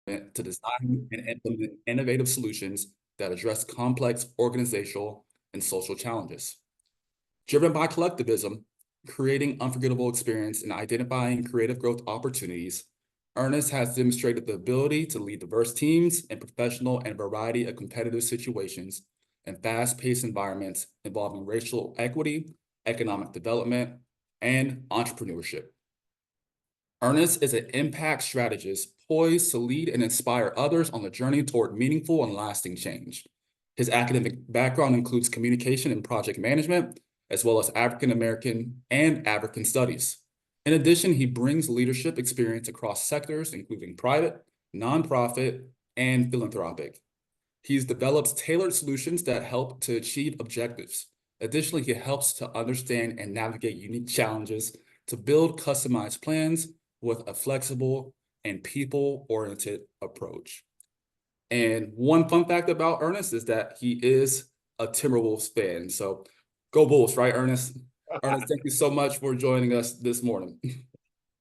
to design and implement innovative solutions that address complex organizational and social challenges. Driven by collectivism, creating unforgettable experience, and identifying creative growth opportunities, Ernest has demonstrated the ability to lead diverse teams in professional and a variety of competitive situations and fast-paced environments involving racial equity, economic development, and entrepreneurship. Ernest is an impact strategist poised to lead and inspire others on the journey toward meaningful and lasting change. His academic background includes communication and project management, as well as African American and African studies. In addition, he brings leadership experience across sectors, including private, nonprofit, and philanthropic. He's developed tailored solutions that help to achieve objectives. Additionally, he helps to understand and navigate unique challenges to build customized plans with a flexible and people-oriented approach. And one fun fact about Ernest is that he is a Timberwolves fan. So go Bulls, right, Ernest? Ernest, thank you so much for joining us this morning.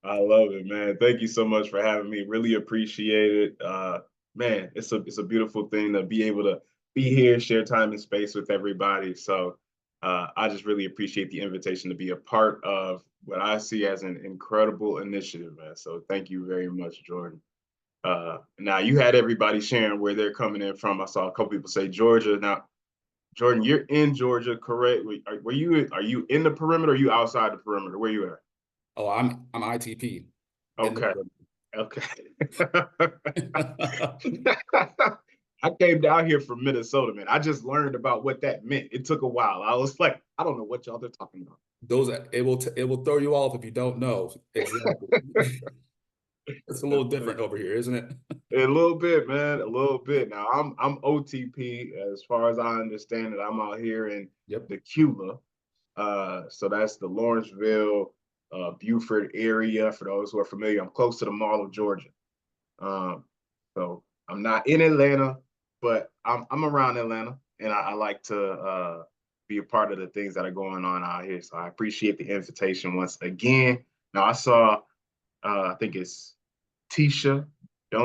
I love it, man. Thank you so much for having me. Really appreciate it. Man, it's a beautiful thing to be able to be here, share time and space with everybody. So I just really appreciate the invitation to be a part of what I see as an incredible initiative, man. So thank you very much, Jordan. Now you had everybody sharing where they're coming in from. I saw a couple people say Georgia. Now, Jordan, you're in Georgia, correct? Are you in the perimeter or are you outside the perimeter? Where you at? Oh, I'm ITP. Okay. Okay. I came down here from Minnesota, man. I just learned about what that meant. It took a while. I was like, I don't know what y'all are talking about. It will throw you off if you don't know exactly. It's a little different over here, isn't it? A little bit, man. A little bit. Now I'm OTP as far as I understand it. I'm out here in the Cula. So that's the Lawrenceville, Beaufort area. For those who are familiar, I'm close to the Mall of Georgia. So I'm not in Atlanta, but I'm around Atlanta, and I like to be a part of the things that are going on out here. So I appreciate the invitation once again. Now I saw, I think it's Tisha.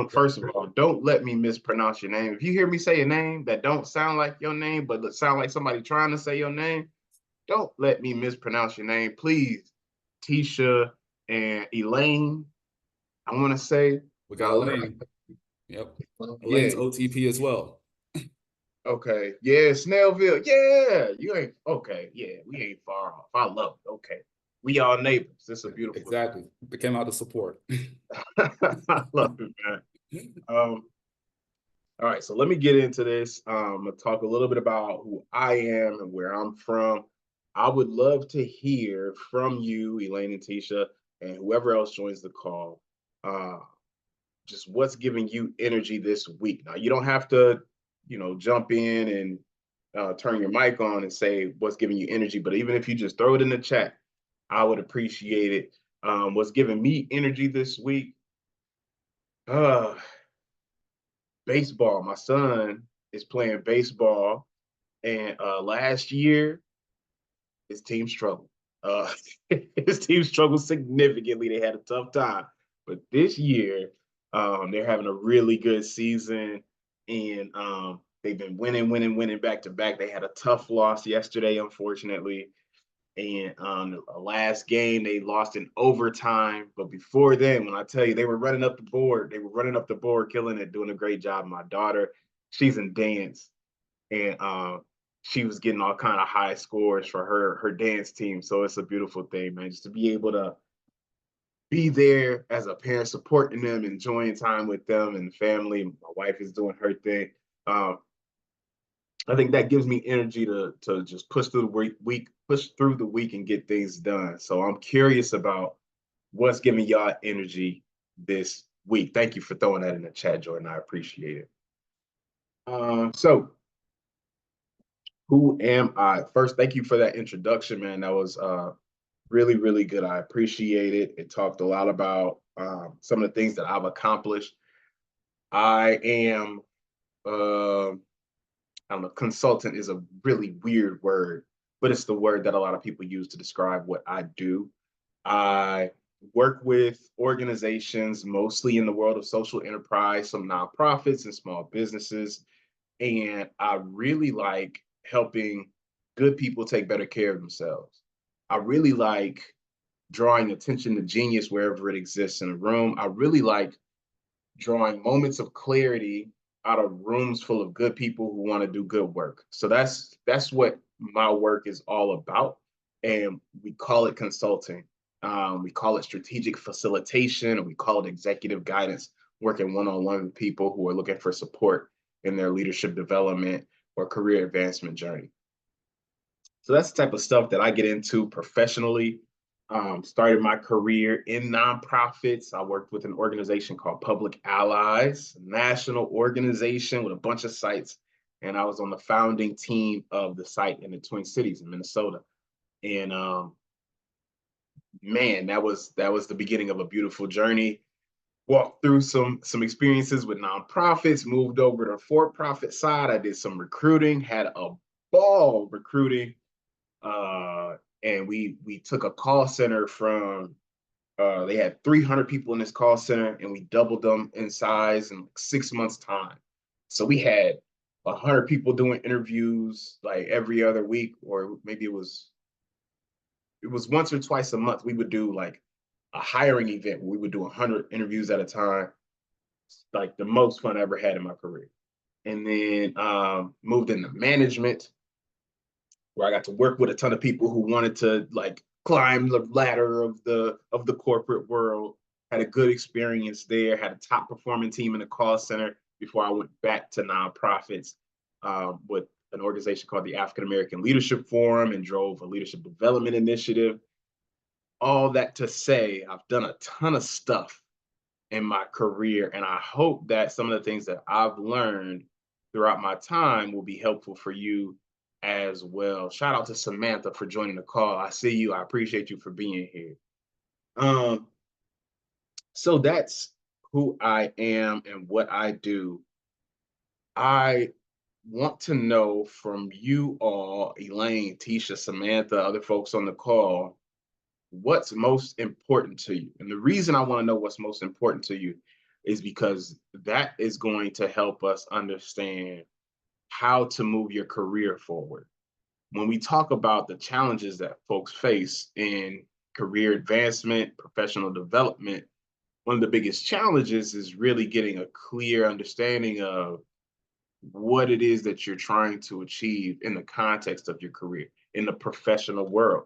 First of all, don't let me mispronounce your name. If you hear me say a name that don't sound like your name, but sound like somebody trying to say your name, don't let me mispronounce your name, please. Tisha and Elaine, I want to say. We got Elaine. Yep. Yeah. Elaine's OTP as well. Okay. Yeah, Snellville. Yeah. You ain't okay. Yeah, we ain't far off. I love it. Okay. We all neighbors. It's a beautiful exactly. They came out to support. I love it, man. All right, so let me get into this. I'm gonna talk a little bit about who I am and where I'm from. I would love to hear from you, Elaine and Tisha, and whoever else joins the call. Just what's giving you energy this week. Now, you don't have to, jump in and turn your mic on and say what's giving you energy, but even if you just throw it in the chat, I would appreciate it. What's giving me energy this week? Baseball. My son is playing baseball, and last year his team struggled. His team struggled significantly. They had a tough time, but this year they're having a really good season, and they've been winning back to back. They had a tough loss yesterday, unfortunately. And the last game they lost in overtime. But before then, when I tell you they were running up the board, killing it, doing a great job. My daughter, she's in dance, and she was getting all kind of high scores for her dance team. So it's a beautiful thing, man, just to be able to be there as a parent, supporting them, enjoying time with them and family. My wife is doing her thing. I think that gives me energy to just push through the week and get things done. So I'm curious about what's giving y'all energy this week. Thank you for throwing that in the chat, Jordan. I appreciate it. So who am I? First, thank you for that introduction, man. That was really, really good. I appreciate it. It talked a lot about some of the things that I've accomplished. I am I don't know, consultant is a really weird word, but it's the word that a lot of people use to describe what I do. I work with organizations, mostly in the world of social enterprise, some nonprofits and small businesses. And I really like helping good people take better care of themselves. I really like drawing attention to genius wherever it exists in a room. I really like drawing moments of clarity out of rooms full of good people who want to do good work. So that's what my work is all about, and we call it consulting. We call it strategic facilitation, and we call it executive guidance. Working one-on-one with people who are looking for support in their leadership development or career advancement journey. So that's the type of stuff that I get into professionally. Started my career in nonprofits. I worked with an organization called Public Allies, a national organization with a bunch of sites. And I was on the founding team of the site in the Twin Cities in Minnesota. And man, that was the beginning of a beautiful journey. Walked through some experiences with nonprofits, moved over to the for-profit side. I did some recruiting, had a ball recruiting, and we took a call center from they had 300 people in this call center, and we doubled them in size in like 6 months time. So we had 100 people doing interviews like every other week, or maybe it was once or twice a month. We would do like a hiring event where we would do 100 interviews at a time. Like the most fun I ever had in my career. And then moved into management, where I got to work with a ton of people who wanted to like climb the ladder of the corporate world. Had a good experience there. Had a top performing team in the call center before I went back to nonprofits with an organization called the African American Leadership Forum, and drove a leadership development initiative. All that to say, I've done a ton of stuff in my career, and I hope that some of the things that I've learned throughout my time will be helpful for you as well. Shout out to Samantha for joining the call. I see you. I appreciate you for being here. Um, so that's who I am and what I do. I want to know from you all, Elaine, Tisha, Samantha, other folks on the call, what's most important to you. And the reason I want to know what's most important to you is because that is going to help us understand how to move your career forward. When we talk about the challenges that folks face in career advancement, professional development, one of the biggest challenges is really getting a clear understanding of what it is that you're trying to achieve in the context of your career, in the professional world.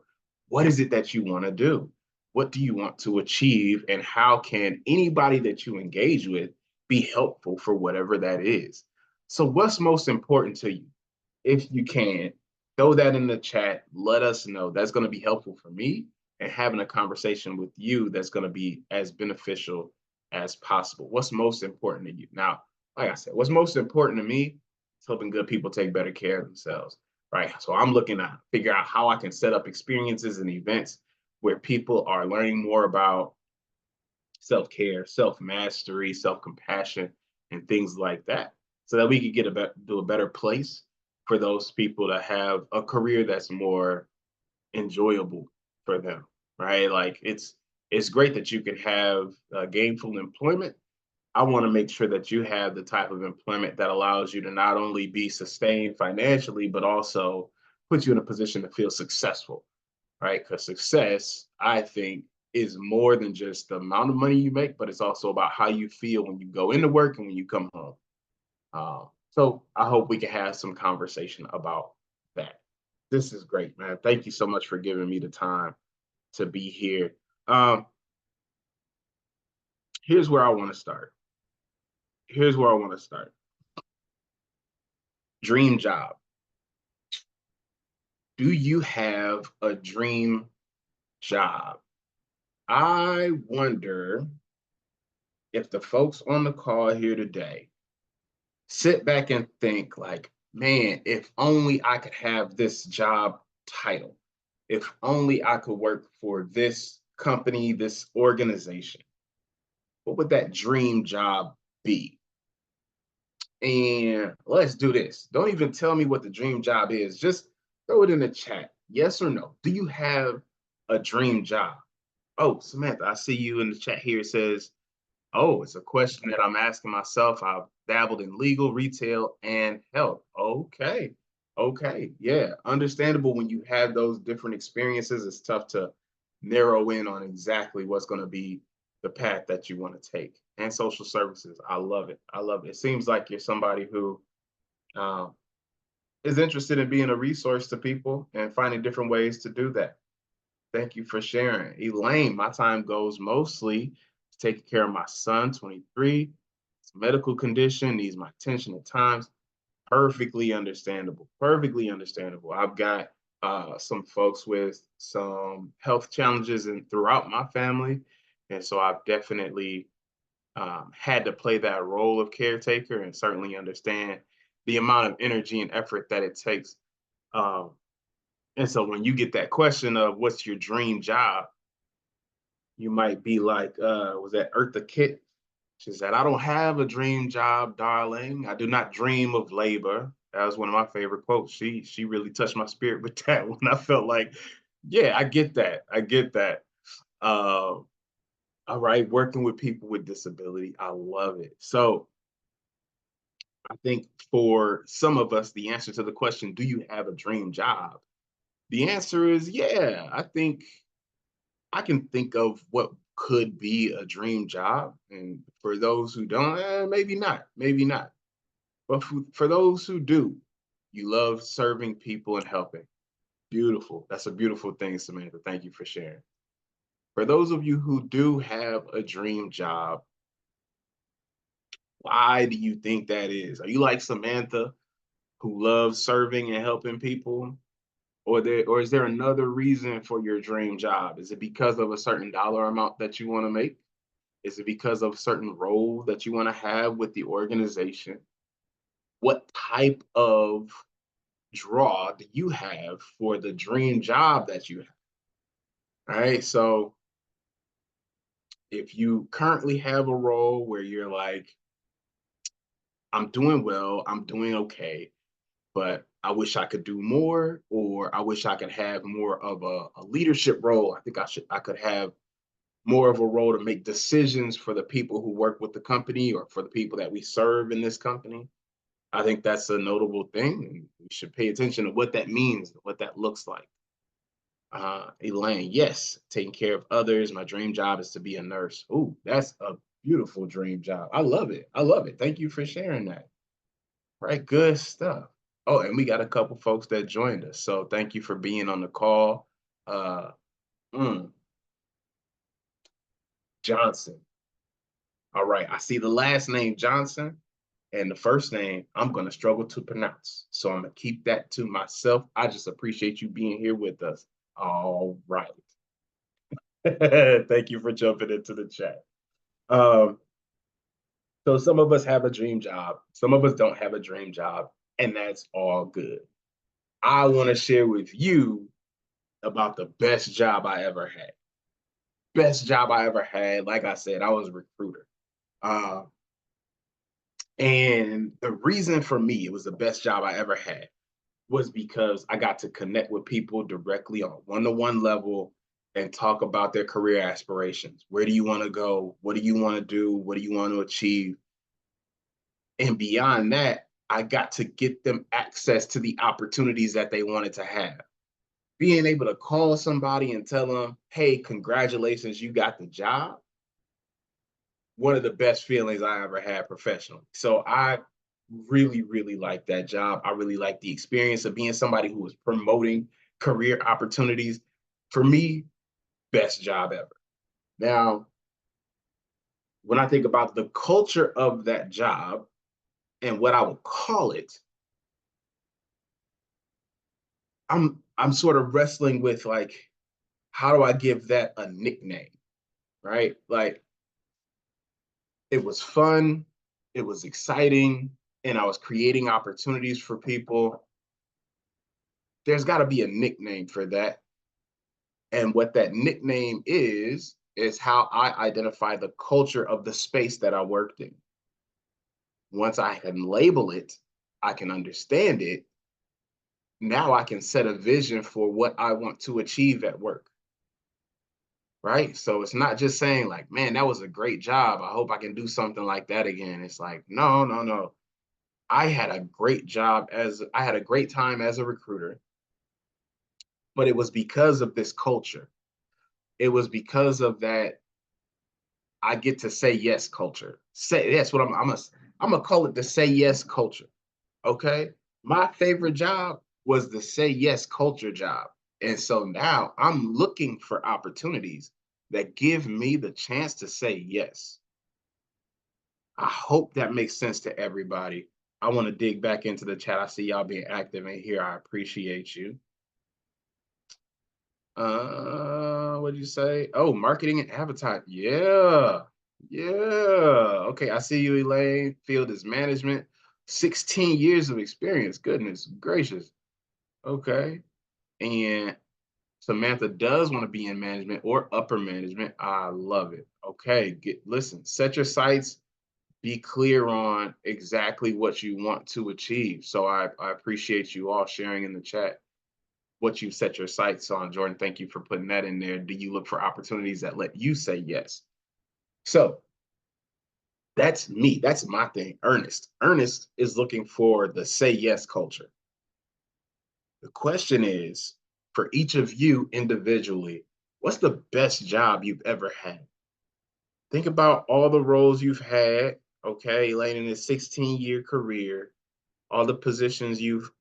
What is it that you want to do? What do you want to achieve? And how can anybody that you engage with be helpful for whatever that is? So, what's most important to you? If you can, throw that in the chat. Let us know. That's going to be helpful for me, and having a conversation with you that's going to be as beneficial as possible. What's most important to you? Now, like I said, what's most important to me is helping good people take better care of themselves, right? So I'm looking to figure out how I can set up experiences and events where people are learning more about self-care, self-mastery, self-compassion, and things like that, so that we can to a better place for those people to have a career that's more enjoyable for them, right? Like it's great that you can have gainful employment. I want to make sure that you have the type of employment that allows you to not only be sustained financially, but also put you in a position to feel successful, right? Because success, I think, is more than just the amount of money you make, but it's also about how you feel when you go into work and when you come home. So I hope we can have some conversation about that. This is great, man. Thank you so much for giving me the time to be here. Here's where I want to start. Here's where I want to start. Dream job. Do you have a dream job? I wonder if the folks on the call here today sit back and think like, man, if only I could have this job title. If only I could work for this company, this organization. What would that dream job be? And let's do this. Don't even tell me what the dream job is. Just throw it in the chat. Yes or no? Do you have a dream job? Oh, Samantha, I see you in the chat here. It says, oh, it's a question that I'm asking myself. I've dabbled in legal, retail, and health. Okay. Okay. Yeah. Understandable when you have those different experiences. It's tough to narrow in on exactly what's going to be the path that you want to take. And social services. I love it. I love it. It seems like you're somebody who um, is interested in being a resource to people and finding different ways to do that. Thank you for sharing. Elaine, my time goes mostly to taking care of my son, 23. It's a medical condition, needs my attention at times. Perfectly understandable. Perfectly understandable. I've got some folks with some health challenges and throughout my family. And so I've definitely had to play that role of caretaker and certainly understand the amount of energy and effort that it takes. Um, and so when you get that question of what's your dream job, you might be like, was that Eartha Kitt? She said, I don't have a dream job, darling. I do not dream of labor. That was one of my favorite quotes. She really touched my spirit with that one. I felt like, yeah, I get that. I get that. Uh, all right, working with people with disability. I love it. So I think for some of us, the answer to the question, do you have a dream job? The answer is, yeah, I think I can think of what could be a dream job. And for those who don't, maybe not, maybe not. But for those who do, you love serving people and helping. Beautiful. That's a beautiful thing, Samantha. Thank you for sharing. For those of you who do have a dream job, why do you think that is? Are you like Samantha, who loves serving and helping people? Or is there another reason for your dream job? Is it because of a certain dollar amount that you want to make? Is it because of a certain role that you want to have with the organization? What type of draw do you have for the dream job that you have? All right. So if you currently have a role where you're like, I'm doing well, I'm doing okay, but I wish I could do more, or I wish I could have more of a leadership role. I think I could have more of a role to make decisions for the people who work with the company or for the people that we serve in this company. I think that's a notable thing. And we should pay attention to what that means, what that looks like. Elaine, yes, taking care of others. My dream job is to be a nurse. Oh, that's a beautiful dream job. I love it. I love it. Thank you for sharing that. Right, good stuff. Oh, and we got a couple folks that joined us. So thank you for being on the call. Uh, mm, Johnson. All right, I see the last name Johnson. And the first name I'm going to struggle to pronounce. So I'm going to keep that to myself. I just appreciate you being here with us. All right. Thank you for jumping into the chat. Um, so some of us have a dream job. Some of us don't have a dream job. And that's all good. I want to share with you about the best job I ever had. Best job I ever had. Like I said, I was a recruiter. Uh, and the reason for me, it was the best job I ever had was because I got to connect with people directly on a one-to-one level and talk about their career aspirations. Where do you want to go? What do you want to do? What do you want to achieve? And beyond that, I got to get them access to the opportunities that they wanted to have. Being able to call somebody and tell them, hey, congratulations, you got the job. One of the best feelings I ever had professionally. So I really, really like that job. I really like the experience of being somebody who was promoting career opportunities. For me, best job ever. Now, when I think about the culture of that job and what I would call it, I'm sort of wrestling with like, how do I give that a nickname? Right? Like it was fun, it was exciting, and I was creating opportunities for people. There's got to be a nickname for that. And what that nickname is how I identify the culture of the space that I worked in. Once I can label it, I can understand it. Now I can set a vision for what I want to achieve at work. right? So it's not just saying like, man, that was a great job. I hope I can do something like that again. It's like, no, no, no. I had a great time as a recruiter, but it was because of this culture. It was because of that I get to say yes culture. Say that's what I'm gonna call it the say yes culture. Okay. My favorite job was the say yes culture job. And so now I'm looking for opportunities that give me the chance to say yes. I hope that makes sense to everybody. I want to dig back into the chat. I see y'all being active in here. I appreciate you. What did you say? Oh, marketing and advertising. Yeah. Yeah. Okay, I see you, Elaine. Field is management. 16 years of experience. Goodness gracious. Okay. And Samantha does want to be in management or upper management. I love it. Okay. Listen, set your sights, be clear on exactly what you want to achieve. So I appreciate you all sharing in the chat what you set your sights on. Jordan, thank you for putting that in there. Do you look for opportunities that let you say yes? So that's me. That's my thing. Ernest is looking for the say yes culture. The question is for each of you individually, what's the best job you've ever had? Think about all the roles you've had, okay, Elaine, in a 16-year career, all the positions you've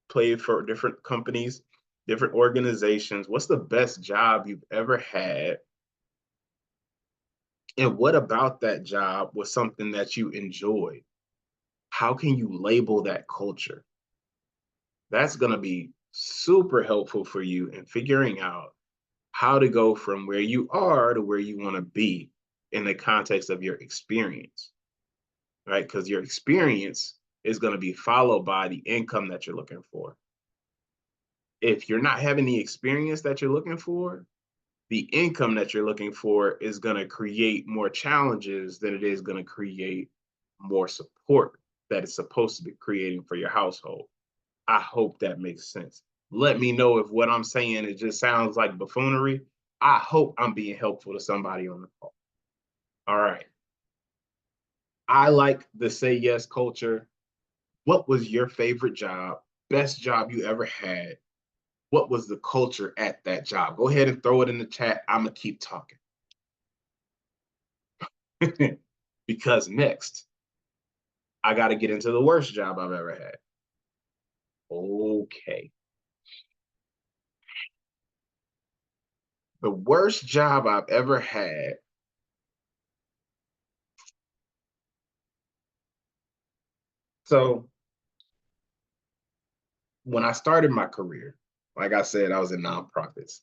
played for different companies, different organizations. What's the best job you've ever had? And what about that job was something that you enjoyed? How can you label that culture? That's going to be super helpful for you in figuring out how to go from where you are to where you want to be in the context of your experience, right? Because your experience is going to be followed by the income that you're looking for. If you're not having the experience that you're looking for, the income that you're looking for is going to create more challenges than it is going to create more support that it's supposed to be creating for your household. I hope that makes sense. Let me know if what I'm saying it just sounds like buffoonery. I hope I'm being helpful to somebody on the call. All right. I like the say yes culture. What was your favorite job? Best job you ever had? What was the culture at that job? Go ahead and throw it in the chat. I'm going to keep talking. Because next, I got to get into the worst job I've ever had. Okay. The worst job I've ever had. So when I started my career, like I said, I was in nonprofits.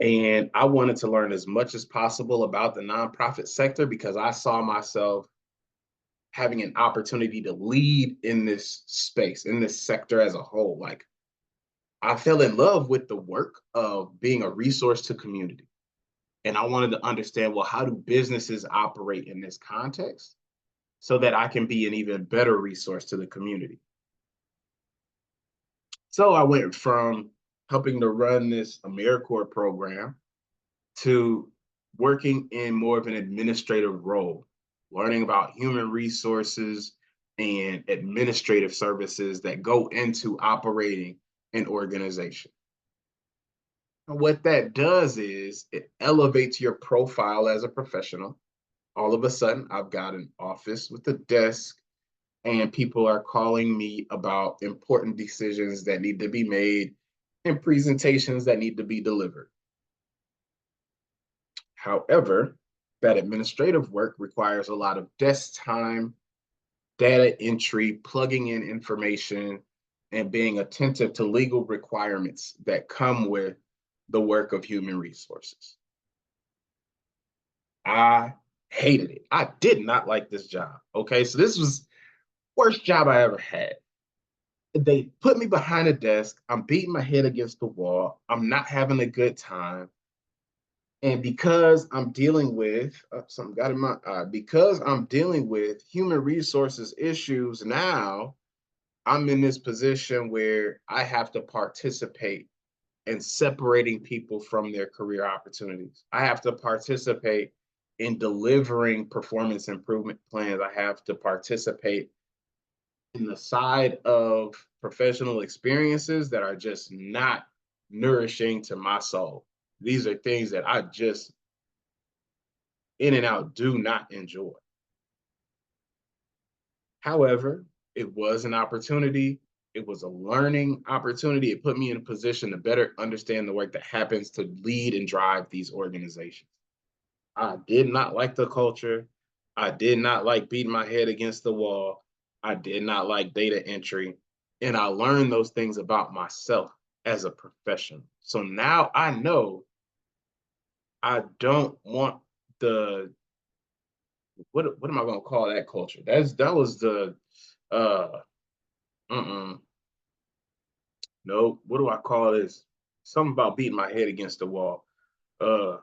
And I wanted to learn as much as possible about the nonprofit sector because I saw myself having an opportunity to lead in this space, in this sector as a whole. Like I fell in love with the work of being a resource to community. And I wanted to understand, well, how do businesses operate in this context so that I can be an even better resource to the community? So I went from helping to run this AmeriCorps program to working in more of an administrative role, learning about human resources and administrative services that go into operating an organization. And what that does is it elevates your profile as a professional. All of a sudden, I've got an office with a desk, and people are calling me about important decisions that need to be made and presentations that need to be delivered. However, that administrative work requires a lot of desk time, data entry, plugging in information, and being attentive to legal requirements that come with the work of human resources. I hated it. I did not like this job. Okay, so this was worst job I ever had. They put me behind a desk. I'm beating my head against the wall. I'm not having a good time. And because I'm dealing with something got in my eye, because I'm dealing with human resources issues now, I'm in this position where I have to participate and separating people from their career opportunities. I have to participate in delivering performance improvement plans. I have to participate in the side of professional experiences that are just not nourishing to my soul. These are things that I just in and out do not enjoy. However, it was an opportunity. It was a learning opportunity. It put me in a position to better understand the work that happens to lead and drive these organizations. I did not like the culture. I did not like beating my head against the wall. I did not like data entry. And I learned those things about myself as a professional. So now I know I don't want the what am I gonna call that culture? That was the uh no, what do I call this? Something about beating my head against the wall. Uh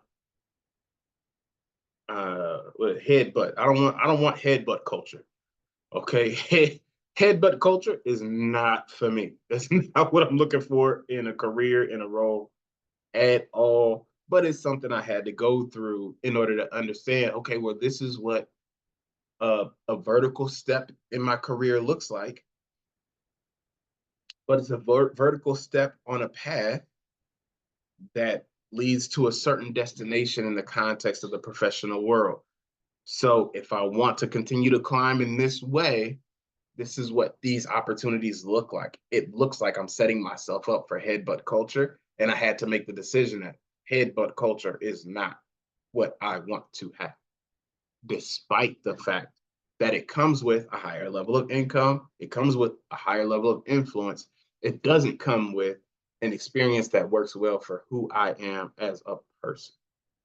with headbutt. I don't want headbutt culture. Okay. Headbutt culture is not for me. That's not what I'm looking for in a career, in a role at all. But it's something I had to go through in order to understand, okay, well, this is what a vertical step in my career looks like, but it's a vertical step on a path that leads to a certain destination in the context of the professional world. So if I want to continue to climb in this way, this is what these opportunities look like. It looks like I'm setting myself up for headbutt culture. And I had to make the decision that headbutt culture is not what I want to have, despite the fact that it comes with a higher level of income, it comes with a higher level of influence. It doesn't come with an experience that works well for who I am as a person.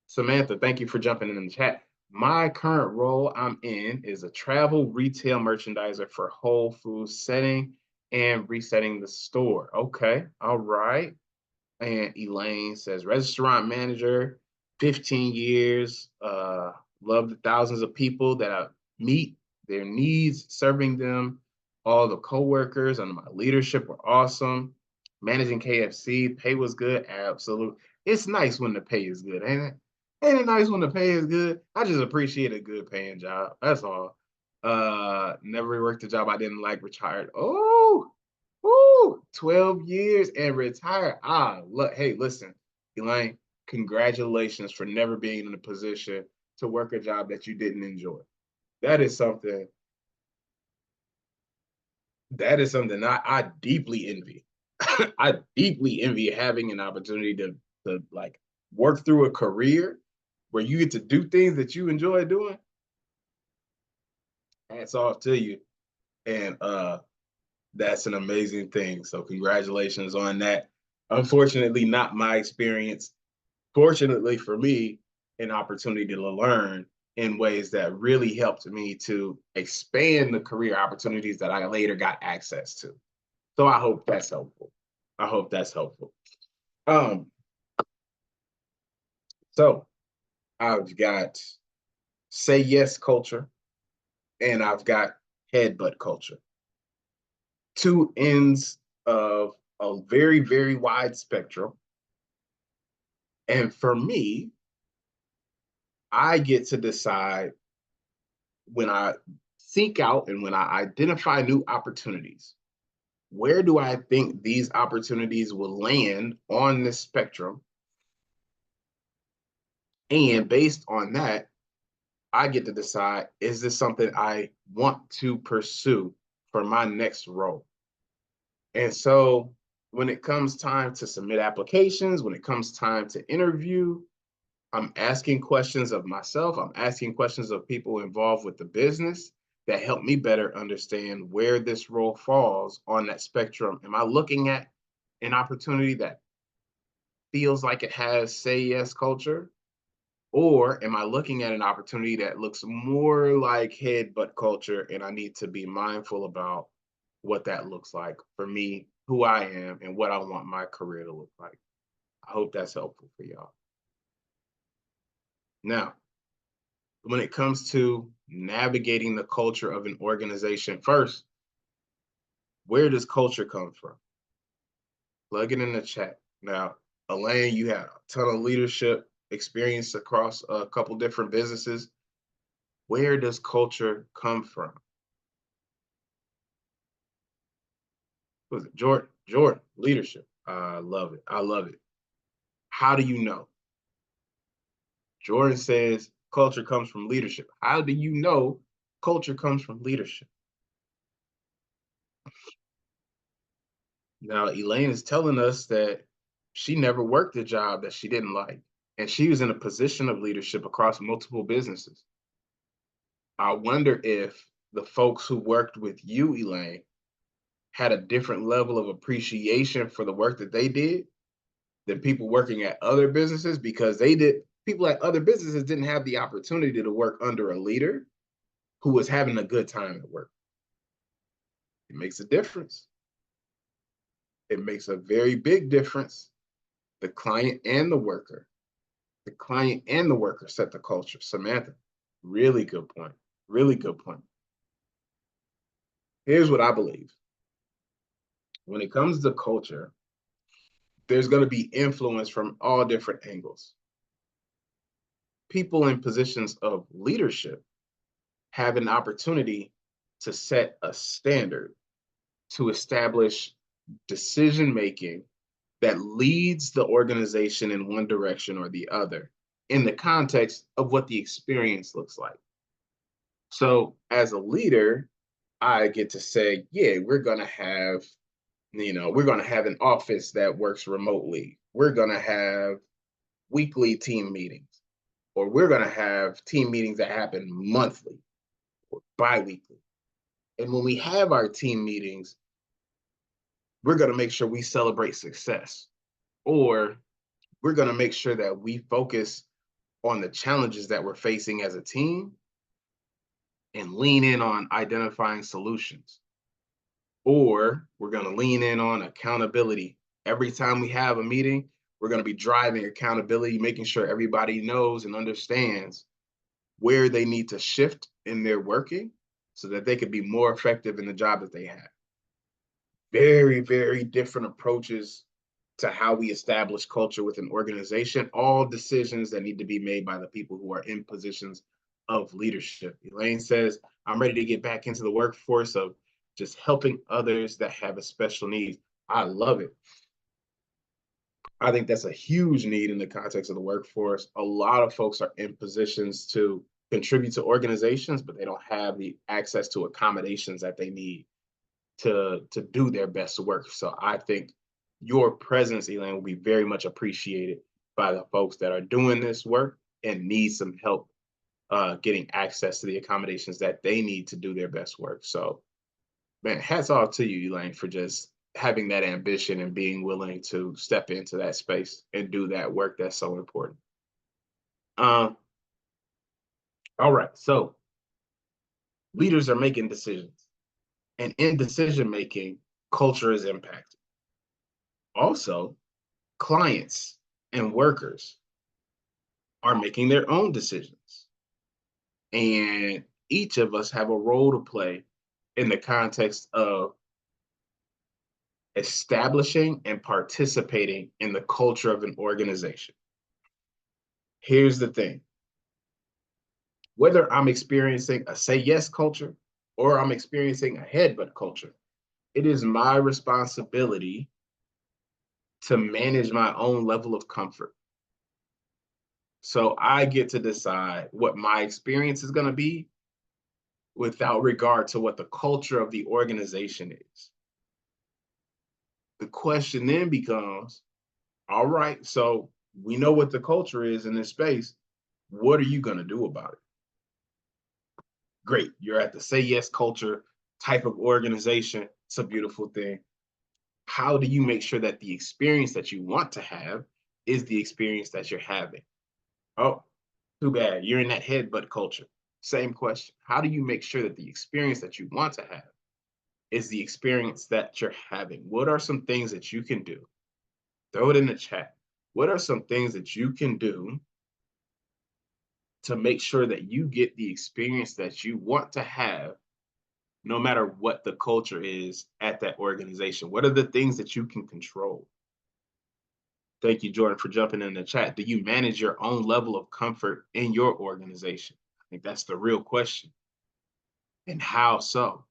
Samantha, thank you for jumping in the chat. My current role I'm in is a travel retail merchandiser for Whole Foods, setting and resetting the store. Okay, all right. And Elaine says restaurant manager, 15 years. Love the thousands of people that I meet, their needs, serving them. All the coworkers under my leadership were awesome. Managing KFC, pay was good. Absolutely. It's nice when the pay is good, ain't it? Ain't it nice when the pay is good? I just appreciate a good paying job. That's all. Never worked a job I didn't like, retired. Oh, woo, 12 years and retired. Look, hey, listen, Elaine, congratulations for never being in a position to work a job that you didn't enjoy. That is something I deeply envy. I deeply envy having an opportunity to like work through a career where you get to do things that you enjoy doing. Hats off to you. And that's an amazing thing. So congratulations on that. Unfortunately, not my experience. Fortunately for me, an opportunity to learn in ways that really helped me to expand the career opportunities that I later got access to. So I hope that's helpful. I hope that's helpful. Um, so I've got say yes culture and I've got headbutt culture. Two ends of a very, very wide spectrum. And for me, I get to decide when I seek out and when I identify new opportunities, where do I think these opportunities will land on this spectrum? And based on that, I get to decide, is this something I want to pursue for my next role? And so when it comes time to submit applications, when it comes time to interview, I'm asking questions of myself. I'm asking questions of people involved with the business that help me better understand where this role falls on that spectrum. Am I looking at an opportunity that feels like it has say yes culture? Or am I looking at an opportunity that looks more like headbutt culture and I need to be mindful about what that looks like for me, who I am, and what I want my career to look like? I hope that's helpful for y'all. Now, when it comes to navigating the culture of an organization, first, where does culture come from? Plug it in the chat. Now, Elaine, you had a ton of leadership experience across a couple different businesses. Where does culture come from? Was it Jordan? Jordan, leadership. I love it. I love it. How do you know? Jordan says culture comes from leadership. How do you know culture comes from leadership? Now, Elaine is telling us that she never worked a job that she didn't like, and she was in a position of leadership across multiple businesses. I wonder if the folks who worked with you, Elaine, had a different level of appreciation for the work that they did than people working at other businesses, because people at other businesses didn't have the opportunity to work under a leader who was having a good time at work. It makes a difference. It makes a very big difference. The client and the worker. The client and the worker set the culture. Samantha, really good point. Really good point. Here's what I believe. When it comes to culture, there's going to be influence from all different angles. People in positions of leadership have an opportunity to set a standard, to establish decision making that leads the organization in one direction or the other in the context of what the experience looks like. So, as a leader, I get to say, yeah, we're going to have an office that works remotely. We're going to have weekly team meetings, or we're going to have team meetings that happen monthly or bi-weekly. And when we have our team meetings, we're going to make sure we celebrate success, or we're going to make sure that we focus on the challenges that we're facing as a team and lean in on identifying solutions. Or we're going to lean in on accountability. Every time we have a meeting, we're going to be driving accountability, making sure everybody knows and understands where they need to shift in their working so that they could be more effective in the job that they have. Very, very different approaches to how we establish culture with an organization, all decisions that need to be made by the people who are in positions of leadership. Elaine says, I'm ready to get back into the workforce of just helping others that have a special needs. I love it. I think that's a huge need in the context of the workforce. A lot of folks are in positions to contribute to organizations, but they don't have the access to accommodations that they need to do their best work. So I think your presence, Elaine, will be very much appreciated by the folks that are doing this work and need some help getting access to the accommodations that they need to do their best work. So, man, hats off to you, Elaine, for just having that ambition and being willing to step into that space and do that work that's so important. All right, so leaders are making decisions, and in decision making, culture is impacted. Also, clients and workers are making their own decisions. And each of us have a role to play in the context of establishing and participating in the culture of an organization. Here's the thing. Whether I'm experiencing a say yes culture or I'm experiencing a headbutt culture, it is my responsibility to manage my own level of comfort. So I get to decide what my experience is going to be without regard to what the culture of the organization is. The question then becomes, all right, so we know what the culture is in this space. What are you going to do about it? Great. You're at the say yes culture type of organization. It's a beautiful thing. How do you make sure that the experience that you want to have is the experience that you're having? Oh, too bad. You're in that headbutt culture. Same question. How do you make sure that the experience that you want to have is the experience that you're having? What are some things that you can do? Throw it in the chat. What are some things that you can do to make sure that you get the experience that you want to have, no matter what the culture is at that organization? What are the things that you can control? Thank you, Jordan, for jumping in the chat. Do you manage your own level of comfort in your organization? I think that's the real question. And how so?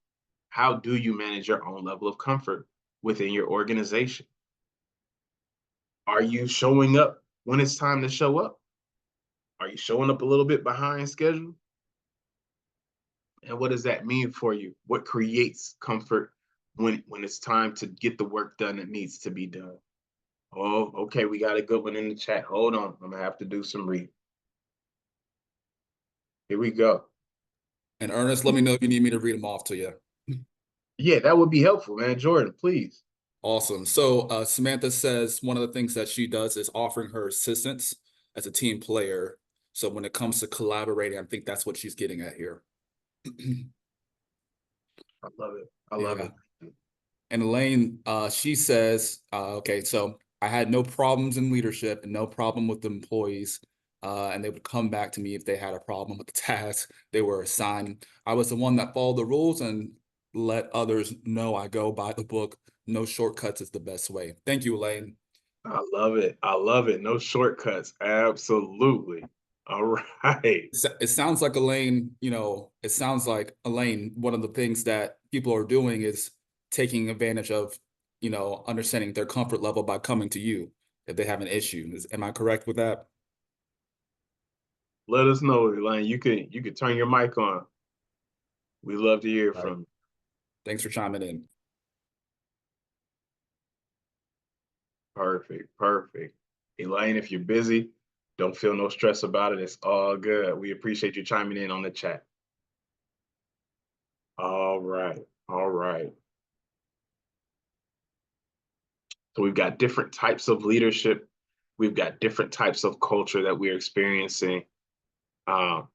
How do you manage your own level of comfort within your organization? Are you showing up when it's time to show up? Are you showing up a little bit behind schedule? And what does that mean for you? What creates comfort when it's time to get the work done that needs to be done? Oh, okay, we got a good one in the chat. Hold on, I'm gonna have to do some reading. Here we go. And Ernest, let me know if you need me to read them off to you. Yeah, that would be helpful, man. Jordan, please. Awesome. So Samantha says one of the things that she does is offering her assistance as a team player. So when it comes to collaborating, I think that's what she's getting at here. I love it. I love Yeah. it. And Elaine, she says, okay, so I had no problems in leadership and no problem with the employees. And they would come back to me if they had a problem with the task they were assigned. I was the one that followed the rules and let others know I go by the book. No shortcuts is the best way. Thank you, Elaine. I love it. I love it. No shortcuts. Absolutely. All right. It sounds like Elaine, it sounds like Elaine, one of the things that people are doing is taking advantage of, understanding their comfort level by coming to you if they have an issue. Am I correct with that? Let us know, Elaine. You can turn your mic on. We love to hear All right. from you. Thanks for chiming in. Perfect. Perfect. Elaine, if you're busy, don't feel no stress about it. It's all good. We appreciate you chiming in on the chat. All right. All right. So we've got different types of leadership. We've got different types of culture that we're experiencing. Um,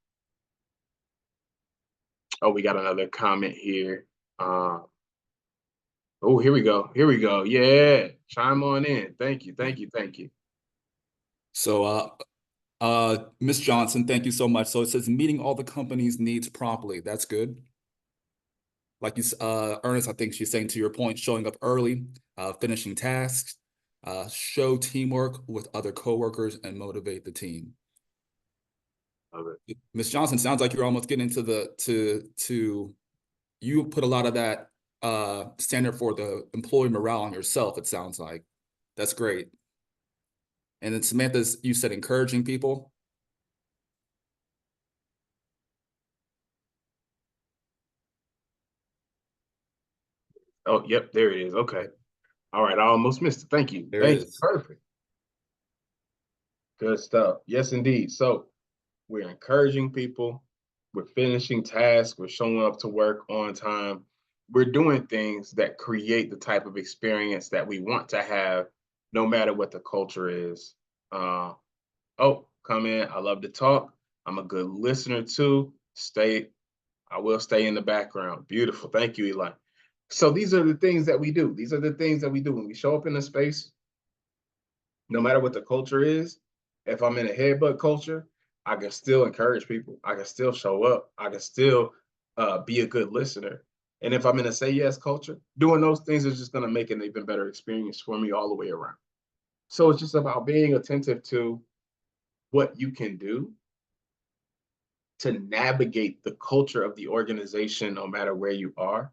oh, we got another comment here. Oh, here we go. Here we go. Yeah. Chime on in. Thank you. Thank you. Thank you. So, Ms. Johnson, thank you so much. So it says meeting all the company's needs properly. That's good. Like Ernest, I think she's saying to your point, showing up early, finishing tasks, show teamwork with other coworkers and motivate the team. Love it. Ms. Johnson, sounds like you're almost getting you put a lot of that standard for the employee morale on yourself, it sounds like. That's great. And then Samantha, you said encouraging people. Oh, yep, there it is. Okay. All right. I almost missed it. Thank you. There it Thank you. is. Perfect. Good stuff. Yes, indeed. So we're encouraging people. We're finishing tasks. We're showing up to work on time. We're doing things that create the type of experience that we want to have, no matter what the culture is. Oh, come in. I love to talk. I'm a good listener too. I will stay in the background. Beautiful. Thank you, Eli. So these are the things that we do. These are the things that we do when we show up in a space, no matter what the culture is. If I'm in a headbutt culture, I can still encourage people. I can still show up. I can still be a good listener. And if I'm in a say yes culture, doing those things is just going to make an even better experience for me all the way around. So it's just about being attentive to what you can do to navigate the culture of the organization, no matter where you are,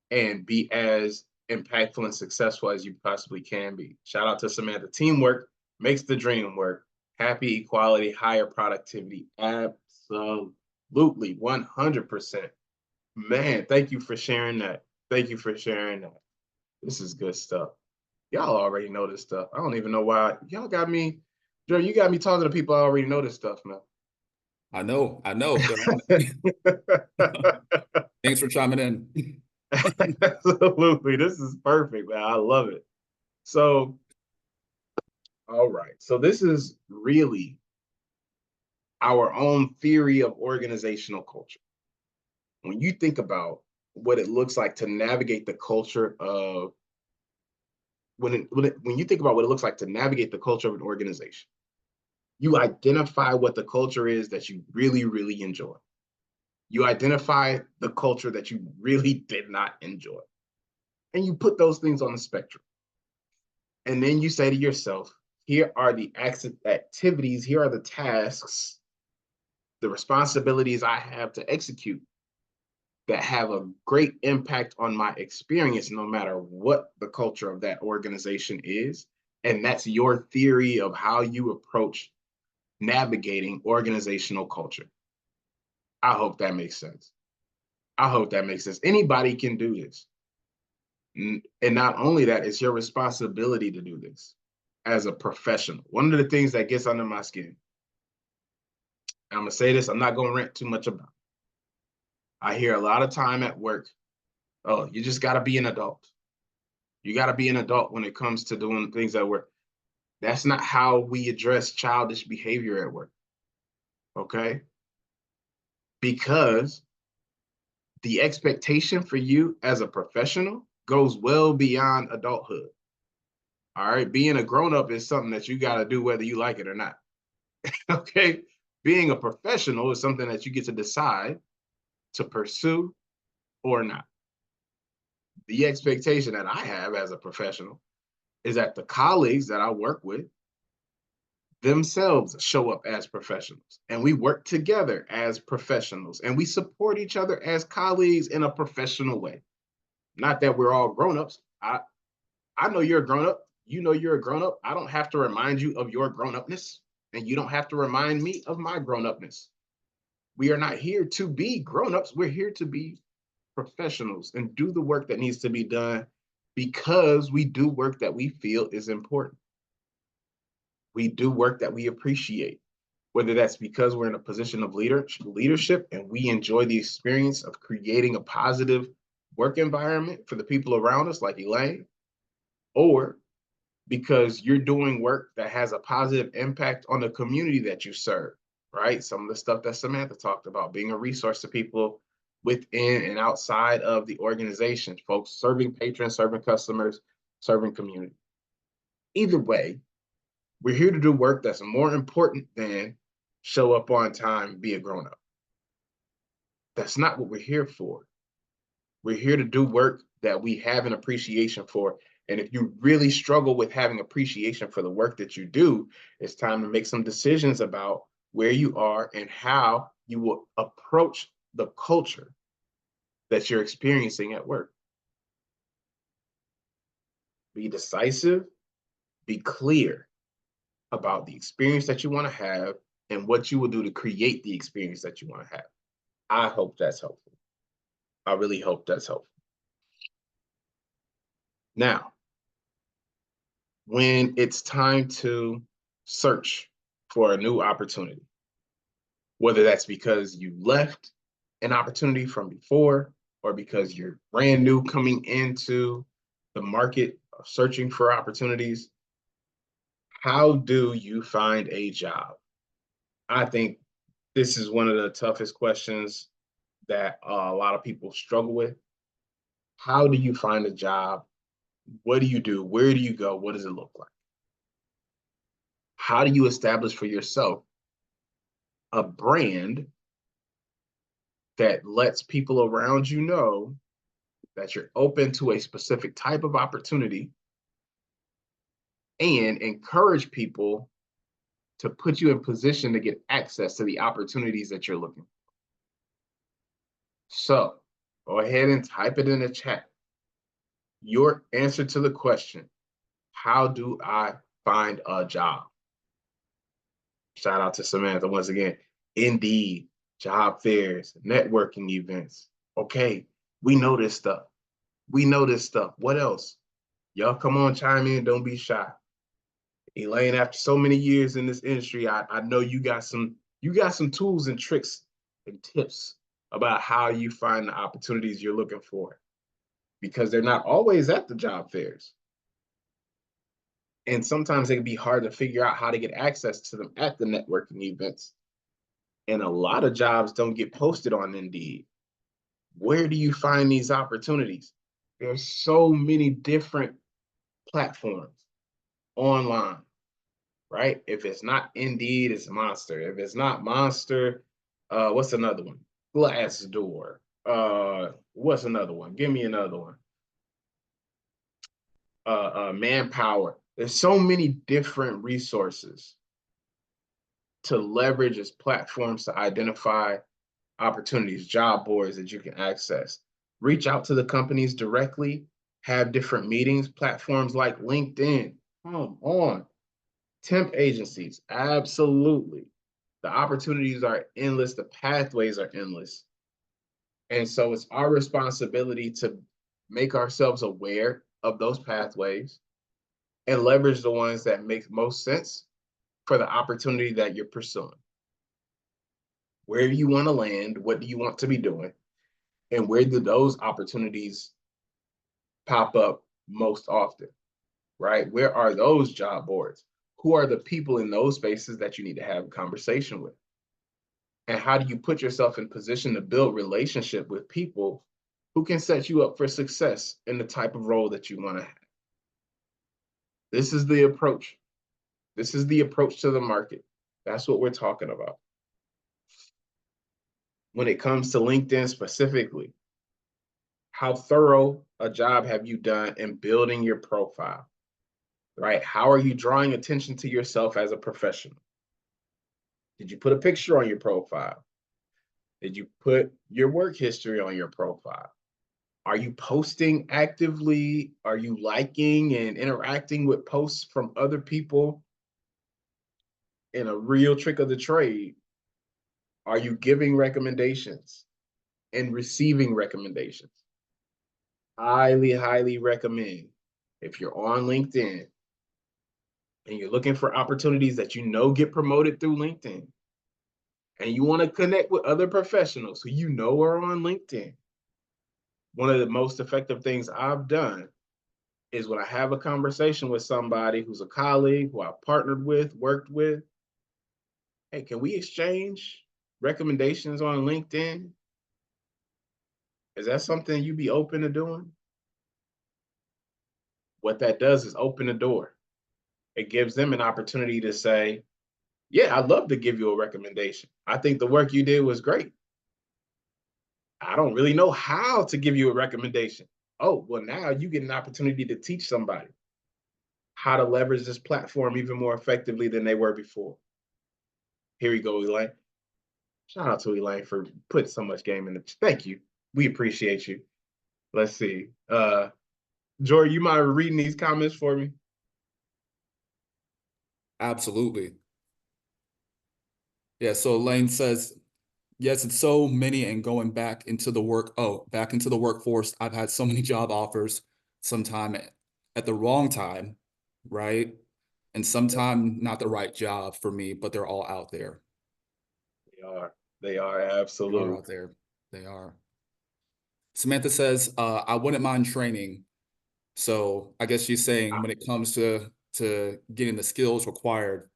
and be as impactful and successful as you possibly can be. Shout out to Samantha. Teamwork makes the dream work. Happy, equality, higher productivity. Absolutely. 100%. Man, thank you for sharing that. Thank you for sharing that. This is good stuff. Y'all already know this stuff. I don't even know why. Y'all got me, Joe, you got me talking to people I already know this stuff, man. I know. Thanks for chiming in. Absolutely. This is perfect, man. I love it. So, all right. So, this is really our own theory of organizational culture. When you think about what it looks like to navigate the culture of, when you think about what it looks like to navigate the culture of an organization, you identify what the culture is that you really, really enjoy. You identify the culture that you really did not enjoy. And you put those things on the spectrum. And then you say to yourself, here are the activities, here are the tasks, the responsibilities I have to execute that have a great impact on my experience, no matter what the culture of that organization is. And that's your theory of how you approach navigating organizational culture. I hope that makes sense. I hope that makes sense. Anybody can do this. And not only that, it's your responsibility to do this as a professional. One of the things that gets under my skin, I'm going to say this, I'm not going to rant too much about it. I hear a lot of time at work, oh, you just got to be an adult. You got to be an adult when it comes to doing things at work. That's not how we address childish behavior at work. Okay? Because the expectation for you as a professional goes well beyond adulthood. All right? Being a grown-up is something that you got to do whether you like it or not. Okay? Being a professional is something that you get to decide to pursue or not. The expectation that I have as a professional is that the colleagues that I work with themselves show up as professionals, and we work together as professionals, and we support each other as colleagues in a professional way. Not that we're all grown-ups. I know you're a grown-up. You know you're a grown-up. I don't have to remind you of your grown-upness, and you don't have to remind me of my grown-upness. We are not here to be grown-ups. We're here to be professionals and do the work that needs to be done because we do work that we feel is important. We do work that we appreciate, whether that's because we're in a position of leadership and we enjoy the experience of creating a positive work environment for the people around us, like Elaine, or because you're doing work that has a positive impact on the community that you serve, right? Some of the stuff that Samantha talked about, being a resource to people within and outside of the organization, folks serving patrons, serving customers, serving community. Either way, we're here to do work that's more important than show up on time, be a grown-up. That's not what we're here for. We're here to do work that we have an appreciation for. And if you really struggle with having appreciation for the work that you do, it's time to make some decisions about where you are and how you will approach the culture that you're experiencing at work. Be decisive, be clear about the experience that you want to have and what you will do to create the experience that you want to have. I hope that's helpful. I really hope that's helpful. Now, when it's time to search for a new opportunity, whether that's because you left an opportunity from before or because you're brand new coming into the market of searching for opportunities, how do you find a job? I think this is one of the toughest questions that a lot of people struggle with. How do you find a job? What do you do? Where do you go? What does it look like? How do you establish for yourself a brand that lets people around you know that you're open to a specific type of opportunity and encourage people to put you in position to get access to the opportunities that you're looking for? So go ahead and type it in the chat. Your answer to the question, how do I find a job? Shout out to Samantha once again. Indeed, job fairs, networking events. Okay, we know this stuff. We know this stuff. What else? Y'all come on, chime in. Don't be shy. Elaine, after so many years in this industry, I know you got some tools and tricks and tips about how you find the opportunities you're looking for, because they're not always at the job fairs. And sometimes it can be hard to figure out how to get access to them at the networking events. And a lot of jobs don't get posted on Indeed. Where do you find these opportunities? There's so many different platforms online, right? If it's not Indeed, it's Monster. If it's not Monster, what's another one? Glassdoor. What's another one? Give me another one. Manpower. There's so many different resources to leverage as platforms to identify opportunities, job boards that you can access. Reach out to the companies directly, have different meetings, platforms like LinkedIn. Come on. Temp agencies, absolutely. The opportunities are endless, the pathways are endless. And so it's our responsibility to make ourselves aware of those pathways and leverage the ones that make most sense for the opportunity that you're pursuing. Where do you want to land? What do you want to be doing? And where do those opportunities pop up most often, right? Where are those job boards? Who are the people in those spaces that you need to have a conversation with? And how do you put yourself in position to build relationship with people who can set you up for success in the type of role that you want to have? This is the approach. This is the approach to the market. That's what we're talking about. When it comes to LinkedIn specifically, how thorough a job have you done in building your profile, right? How are you drawing attention to yourself as a professional? Did you put a picture on your profile? Did you put your work history on your profile? Are you posting actively? Are you liking and interacting with posts from other people? In a real trick of the trade, are you giving recommendations and receiving recommendations? Highly, highly recommend, if you're on LinkedIn and you're looking for opportunities that you know get promoted through LinkedIn, and you want to connect with other professionals who you know are on LinkedIn, one of the most effective things I've done is when I have a conversation with somebody who's a colleague who I've partnered with, worked with, hey, can we exchange recommendations on LinkedIn? Is that something you'd be open to doing? What that does is open the door. It gives them an opportunity to say, yeah, I'd love to give you a recommendation. I think the work you did was great. I don't really know how to give you a recommendation. Oh, well, now you get an opportunity to teach somebody how to leverage this platform even more effectively than they were before. Here we go, Elaine. Shout out to Elaine for putting so much game in the. Thank you. We appreciate you. Let's see. Jory, you mind reading these comments for me? Absolutely. Yeah, so Lane says, yes, it's so many and going back into the back into the workforce. I've had so many job offers sometime at the wrong time, right? And sometime not the right job for me, but they're all out there. They are. They are They are absolutely. out there. They are. Samantha says, I wouldn't mind training. So I guess she's saying when it comes to getting the skills required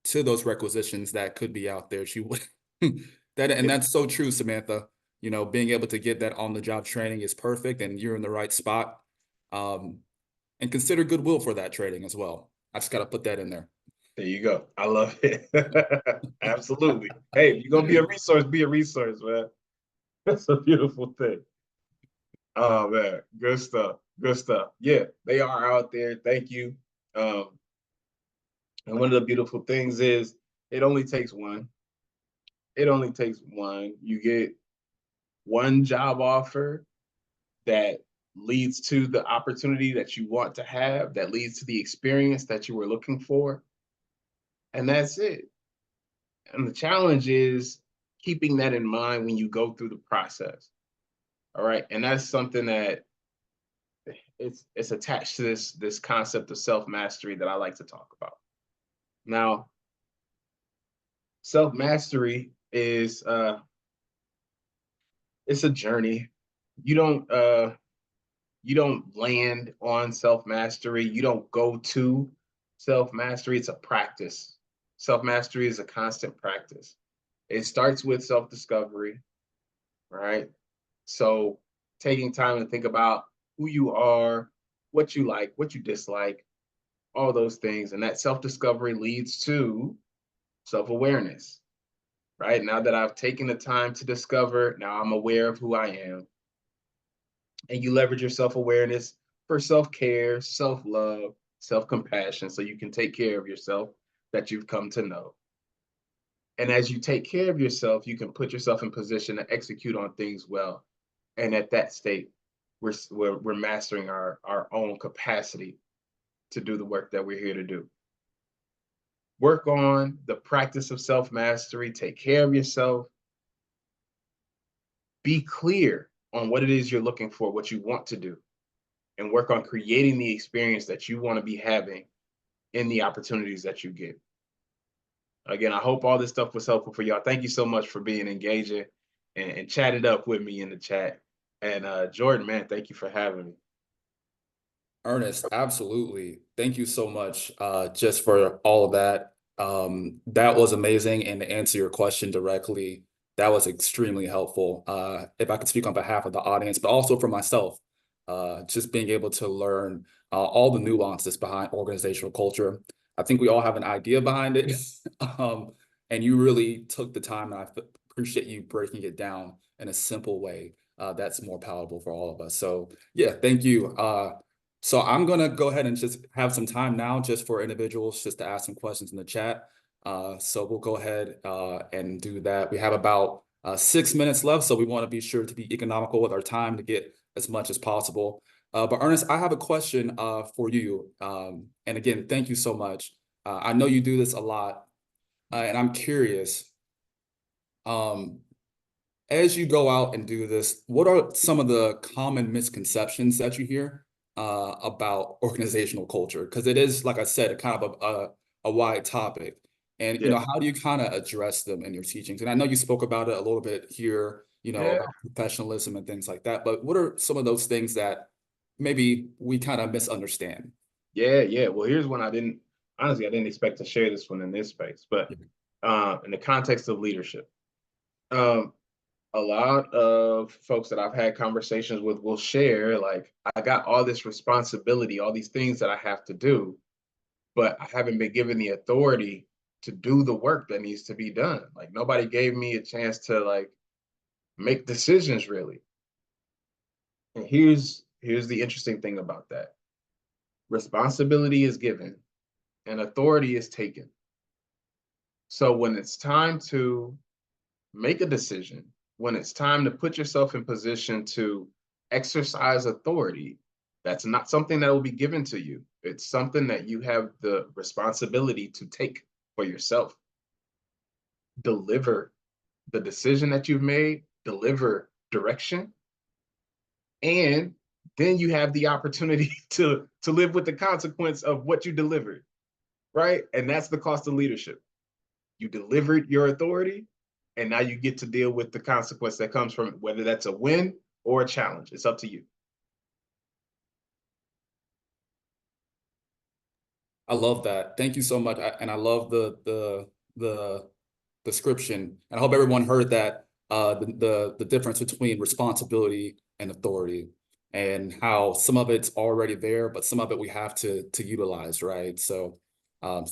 to those requisitions that could be out there, she would and that's so true, Samantha. You know, being able to get that on the job training is perfect, and you're in the right spot. Um, and consider goodwill for that training as well. I just got to put that in there. There you go. I love it. Absolutely. Hey, if you're gonna be a resource, man. That's a beautiful thing. Oh man, good stuff. Good stuff. Yeah, they are out there. Thank you. Um, and one of the beautiful things is it only takes one. It only takes one. You get one job offer that leads to the opportunity that you want to have, that leads to the experience that you were looking for. And that's it. And the challenge is keeping that in mind when you go through the process. All right. And that's something that it's attached to this concept of self-mastery that I like to talk about. Now, self-mastery is it's a journey. You don't land on self-mastery. You don't go to self-mastery. It's a practice. Self-mastery is a constant practice. It starts with self-discovery, right? So taking time to think about who you are, what you like, what you dislike, all those things. And that self-discovery leads to self-awareness, right? Now that I've taken the time to discover, now I'm aware of who I am. And you leverage your self-awareness for self-care, self-love, self-compassion, so you can take care of yourself that you've come to know. And as you take care of yourself, you can put yourself in position to execute on things well. And at that state, we're mastering our own capacity to do the work that we're here to do. Work on the practice of self-mastery, take care of yourself, be clear on what it is you're looking for, what you want to do, and work on creating the experience that you want to be having in the opportunities that you get. Again, I hope all this stuff was helpful for y'all. Thank you so much for being engaging and chatting up with me in the chat. And Jordan, man, thank you for having me. Ernest, absolutely. Thank you so much just for all of that. That was amazing. And to answer your question directly, that was extremely helpful. If I could speak on behalf of the audience, but also for myself, just being able to learn all the nuances behind organizational culture. I think we all have an idea behind it. And you really took the time, and I appreciate you breaking it down in a simple way that's more palatable for all of us. So yeah, thank you. So I'm going to go ahead and just have some time now just for individuals just to ask some questions in the chat. So we'll go ahead and do that. We have about 6 minutes left, so we want to be sure to be economical with our time to get as much as possible. But Ernest, I have a question for you. And again, thank you so much. I know you do this a lot, and I'm curious, as you go out and do this, what are some of the common misconceptions that you hear about organizational culture? Because it is, like I said, a kind of a wide topic. And, Yeah, how do you kind of address them in your teachings? And I know you spoke about it a little bit here, yeah, about professionalism and things like that. But what are some of those things that maybe we kind of misunderstand? yeah. Well, here's one I didn't expect to share this one in this space, but in the context of leadership. Um, a lot of folks that I've had conversations with will share, like, I got all this responsibility, all these things that I have to do, but I haven't been given the authority to do the work that needs to be done. Like, nobody gave me a chance to, like, make decisions really. And here's the interesting thing about that. Responsibility is given and authority is taken. So when it's time to make a decision, when it's time to put yourself in position to exercise authority, that's not something that will be given to you. It's something that you have the responsibility to take for yourself. Deliver the decision that you've made, deliver direction, and then you have the opportunity to live with the consequence of what you delivered, right? And that's the cost of leadership. You delivered your authority, and now you get to deal with the consequence that comes from it, whether that's a win or a challenge. It's up to you. I love that. Thank you so much. And I love the description. And I hope everyone heard that the difference between responsibility and authority, and how some of it's already there, but some of it we have to utilize, right? So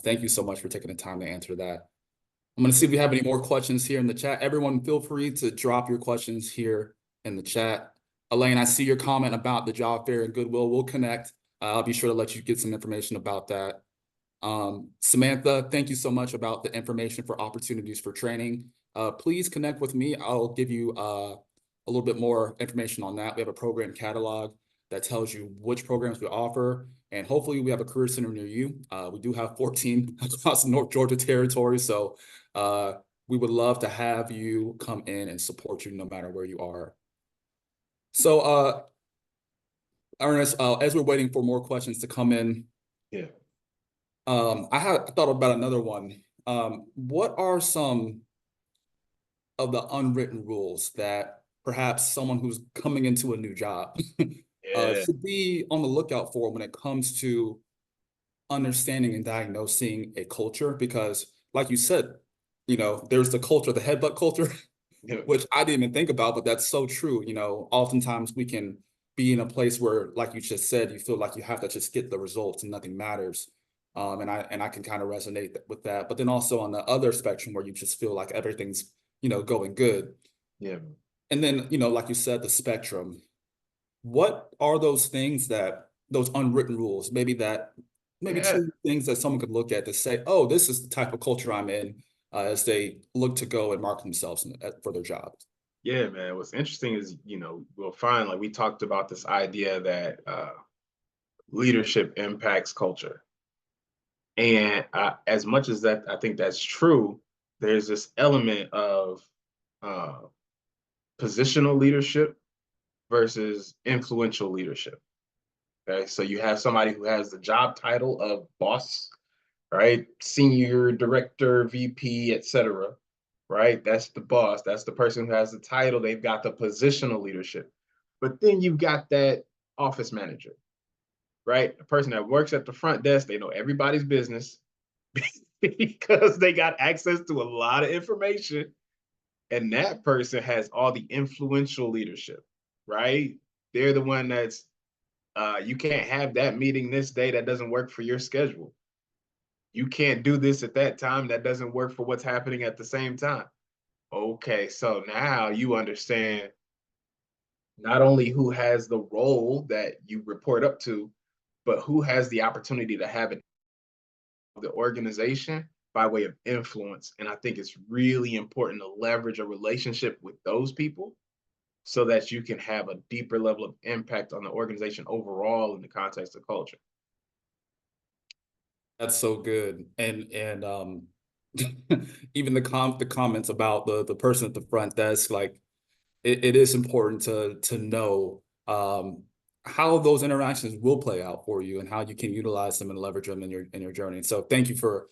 thank you so much for taking the time to answer that. I'm going to see if we have any more questions here in the chat. Everyone, feel free to drop your questions here in the chat. Elaine, I see your comment about the job fair and Goodwill. We'll connect. I'll be sure to let you get some information about that. Samantha, thank you so much about the information for opportunities for training. Please connect with me. I'll give you a little bit more information on that. We have a program catalog that tells you which programs we offer, and hopefully we have a career center near you. We do have 14 across the North Georgia territory, so we would love to have you come in and support you no matter where you are. So Ernest, as we're waiting for more questions to come in, Yeah. I thought about another one. What are some of the unwritten rules that perhaps someone who's coming into a new job Yeah. should be on the lookout for when it comes to understanding and diagnosing a culture? Because, like you said, there's the culture, the headbutt culture, Yeah. which I didn't even think about, but that's so true. Oftentimes we can be in a place where, like you just said, you feel like you have to just get the results and nothing matters. And I can kind of resonate with that. But then also on the other spectrum where you just feel like everything's, going good. Yeah. And then, like you said, the spectrum. What are those things those unwritten rules, maybe that maybe Yeah, two things that someone could look at to say, oh, this is the type of culture I'm in, as they look to go and market themselves for their jobs? yeah, man. What's interesting is, we'll find like we talked about this idea that leadership impacts culture. And as much as that, I think that's true, there's this element of uh, positional leadership versus influential leadership. Okay, so you have somebody who has the job title of boss, right? Senior director, VP, etc. Right? That's the boss. That's the person who has the title. They've got the positional leadership. But then you've got that office manager, right? The person that works at the front desk, they know everybody's business because they got access to a lot of information. And that person has all the influential leadership, right? They're the one that's you can't have that meeting this day that doesn't work for your schedule. You can't do this at that time that doesn't work for what's happening at the same time. Okay, so now you understand not only who has the role that you report up to, but who has the opportunity to have it the organization by way of influence. And I think it's really important to leverage a relationship with those people so that you can have a deeper level of impact on the organization overall in the context of culture. That's so good. And even the comments about the person at the front desk, like it is important to know how those interactions will play out for you and how you can utilize them and leverage them in your journey. So thank you for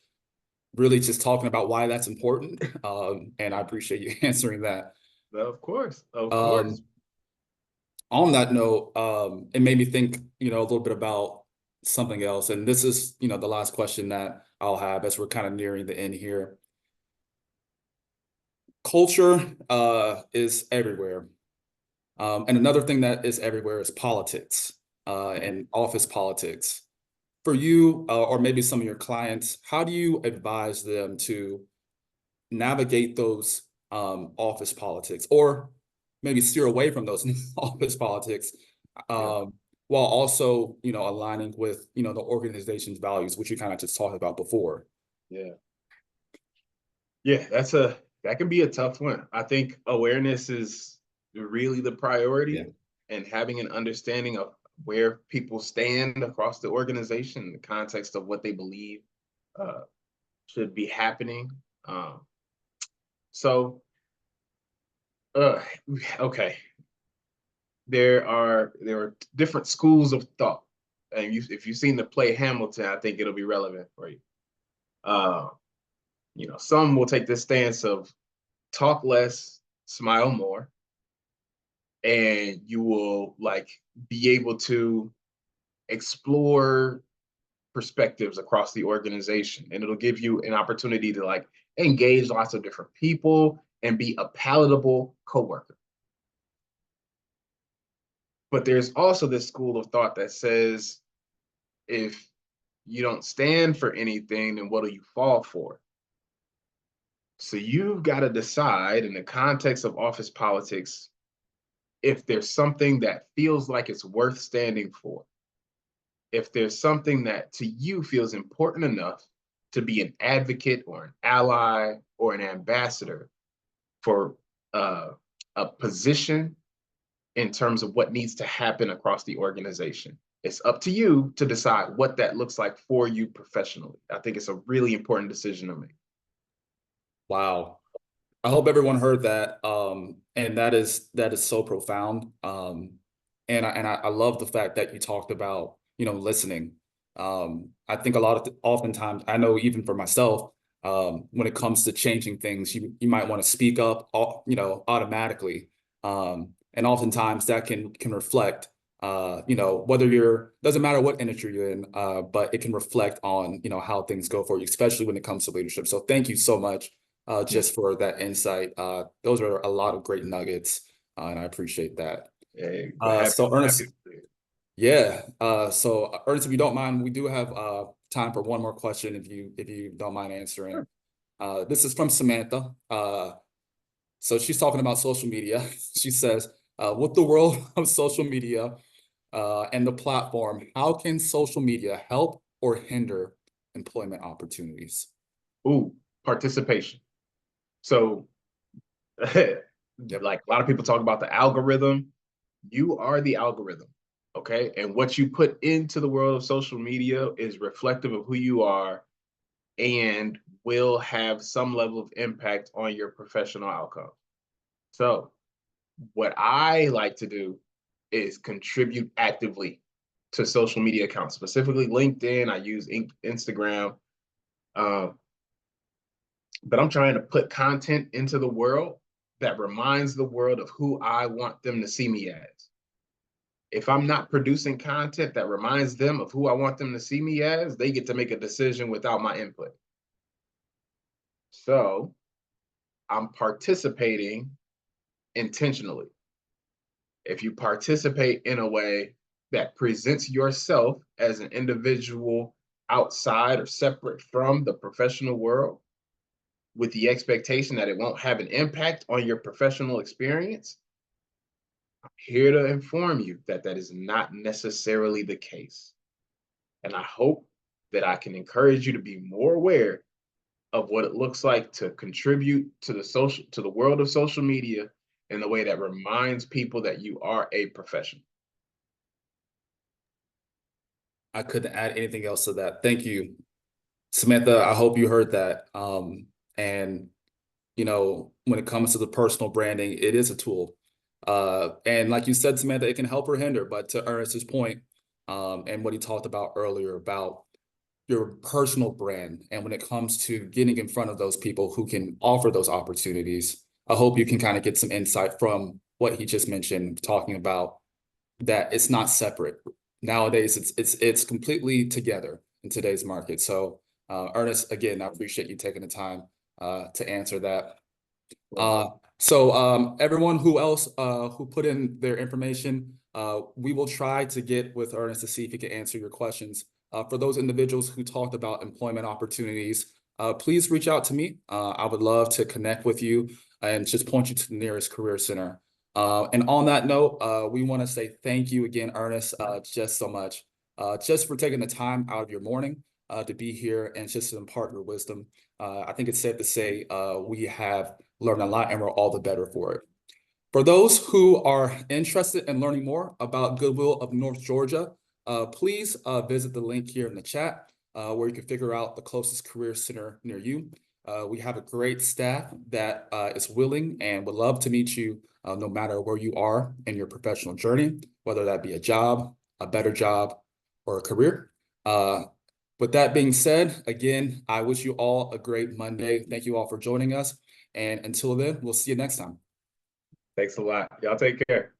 really just talking about why that's important. And I appreciate you answering that. Of course, of course. Um, on that note, it made me think, a little bit about something else. And this is, the last question that I'll have as we're kind of nearing the end here. Culture is everywhere. And another thing that is everywhere is politics and office politics. For you, or maybe some of your clients, how do you advise them to navigate those office politics, or maybe steer away from those office politics, Yeah, um, while also, aligning with, the organization's values, which you kind of just talked about before? yeah, yeah. That can be a tough one. I think awareness is really the Yeah. priority, and having an understanding of where people stand across the organization in the context of what they believe uh, should be happening. Um, so, okay, there are different schools of thought, and if you've seen the play Hamilton, I think it'll be relevant for you. Uh, some will take this stance of talk less, smile more, and you will like be able to explore perspectives across the organization, and it'll give you an opportunity to like engage lots of different people and be a palatable coworker. But there's also this school of thought that says if you don't stand for anything, then what do you fall for? So you've got to decide in the context of office politics if there's something that feels like it's worth standing for, if there's something that to you feels important enough to be an advocate or an ally or an ambassador for uh, a position in terms of what needs to happen across the organization. It's up to you to decide what that looks like for you professionally. I think it's a really important decision to make. Wow. I hope everyone heard that. And that is so profound. And I love the fact that you talked about, listening. I think oftentimes, I know even for myself, when it comes to changing things, you might want to speak up, automatically. And oftentimes that can reflect, whether doesn't matter what industry you're in, but it can reflect on, how things go for you, especially when it comes to leadership. So thank you so much just for that insight. Those are a lot of great nuggets, and I appreciate that. Yeah, So happy Ernest, to see it. yeah. So Ernest, if you don't mind, we do have time for one more question, if you don't mind answering. Sure. This is from Samantha. So she's talking about social media. She says, with the world of social media and the platform, how can social media help or hinder employment opportunities? Ooh, participation. So, like a lot of people talk about the algorithm. You are the algorithm, okay? And what you put into the world of social media is reflective of who you are and will have some level of impact on your professional outcome. So, what I like to do is contribute actively to social media accounts, specifically LinkedIn. I use Instagram, uh, but I'm trying to put content into the world that reminds the world of who I want them to see me as. If I'm not producing content that reminds them of who I want them to see me as, they get to make a decision without my input. So I'm participating intentionally. If you participate in a way that presents yourself as an individual outside or separate from the professional world with the expectation that it won't have an impact on your professional experience, I'm here to inform you that that is not necessarily the case. And I hope that I can encourage you to be more aware of what it looks like to contribute to the world of social media in a way that reminds people that you are a professional. I couldn't add anything else to that. Thank you, Samantha. I hope you heard that. And when it comes to the personal branding, it is a tool. And like you said, Samantha, it can help or hinder. But to Ernest's point, and what he talked about earlier about your personal brand, and when it comes to getting in front of those people who can offer those opportunities, I hope you can kind of get some insight from what he just mentioned, talking about that it's not separate. Nowadays, it's completely together in today's market. So, Ernest, again, I appreciate you taking the time to answer that. So everyone who put in their information, we will try to get with Ernest to see if he can answer your questions. For those individuals who talked about employment opportunities, please reach out to me. I would love to connect with you and just point you to the nearest career center. And on that note, we want to say thank you again, Ernest, just so much, just for taking the time out of your morning to be here and just to impart your wisdom. I think it's safe to say we have learned a lot and we're all the better for it. For those who are interested in learning more about Goodwill of North Georgia, please visit the link here in the chat where you can figure out the closest career center near you. We have a great staff that is willing and would love to meet you no matter where you are in your professional journey, whether that be a job, a better job, or a career. With that being said, again, I wish you all a great Monday. Thank you all for joining us. And until then, we'll see you next time. Thanks a lot. Y'all take care.